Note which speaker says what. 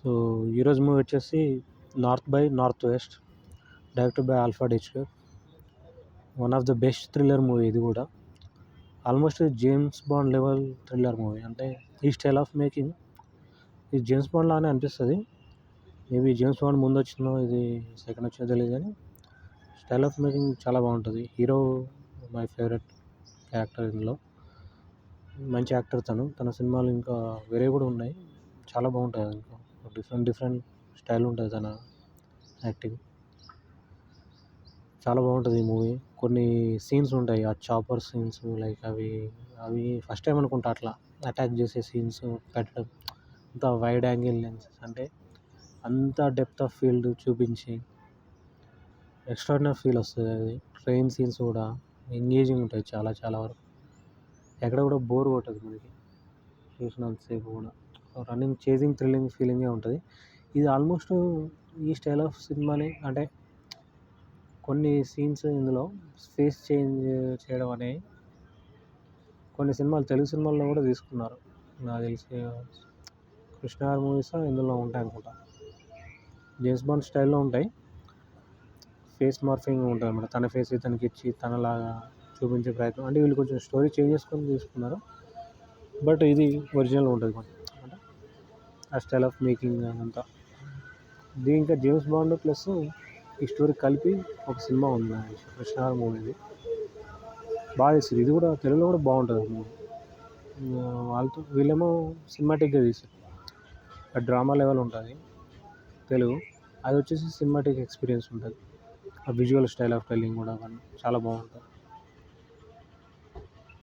Speaker 1: So ఈరోజు movie వచ్చేసి north by north west, directed by Alfred Hitchcock. One of the best thriller movie ఇది కూడా. Almost James bond level thriller movie. అంటే ఈ style of making ఇది James bond లానే అనిపిస్తుంది. మేబీ జేమ్స్ బాండ్ ముందు వచ్చిందో ఇది సెకండ్ వచ్చిందో తెలియదు, కానీ స్టైల్ ఆఫ్ మేకింగ్ చాలా బాగుంటుంది. హీరో మై ఫేవరెట్ క్యారెక్టర్ ఇందులో. మంచి యాక్టర్ తన సినిమాలు ఇంకా వేరే కూడా ఉన్నాయి, చాలా బాగుంటుంది. ఇంకా డిఫరెంట్ స్టైల్ ఉంటుంది తన యాక్టింగ్. చాలా బాగుంటుంది ఈ మూవీ. కొన్ని సీన్స్ ఉంటాయి, ఆ చాపర్ సీన్స్, లైక్ అవి ఫస్ట్ టైం అనుకుంటా అట్లా అటాక్ చేసే సీన్స్ పెట్టడం. అంత వైడ్ యాంగిల్ లెన్సెస్, అంటే అంత డెప్త్ ఆఫ్ ఫీల్డ్ చూపించి ఎక్స్ట్రాడినరీ ఫీల్ వస్తుంది. అది ట్రైన్ సీన్స్ కూడా ఎంగేజింగ్ ఉంటాయి చాలా వరకు. ఎక్కడ కూడా బోర్ కొట్టదు మనకి చూసినంతసేపు కూడా. రన్నింగ్, చేజింగ్, థ్రిల్లింగ్ ఫీలింగే ఉంటుంది. ఇది ఆల్మోస్ట్ ఈ స్టైల్ ఆఫ్ సినిమాని, అంటే కొన్ని సీన్స్ ఇందులో ఫేస్ చేంజ్ చేయడం అనేవి కొన్ని సినిమాలు, తెలుగు సినిమాల్లో కూడా తీసుకున్నారు. నాకు తెలిసి కృష్ణ గారి మూవీస్ ఇందులో ఉంటాయి అనుకుంటా. జేమ్స్ బాండ్ స్టైల్లో ఉంటాయి. ఫేస్ మార్ఫింగ్ ఉంటుంది అన్నమాట. తన ఫేస్ ఇతనికి ఇచ్చి తనలాగా చూపించే ప్రయత్నం. అంటే వీళ్ళు కొంచెం స్టోరీ చేంజ్ చేసుకొని తీసుకున్నారు, బట్ ఇది ఒరిజినల్ ఉంటుంది కొంచెం. అంటే ఆ స్టైల్ ఆఫ్ మేకింగ్ అంతా. ఇది ఇంకా జేమ్స్ బాండ్ ప్లస్ ఈ స్టోరీ కలిపి ఒక సినిమా ఉంది కృష్ణ గారి మూవీది, బాగా తీస్తారు. ఇది కూడా తెలుగులో కూడా బాగుంటుంది మూవీ. వీళ్ళేమో సినిమాటిక్గా తీస్తారు. డ్రామా లెవెల్ ఉంటుంది తెలుగు, అది వచ్చేసి సినిమాటిక్ ఎక్స్పీరియన్స్ ఉంటుంది. ఆ విజువల్ స్టైల్ ఆఫ్ టెల్లింగ్ కూడా చాలా బాగుంటుంది.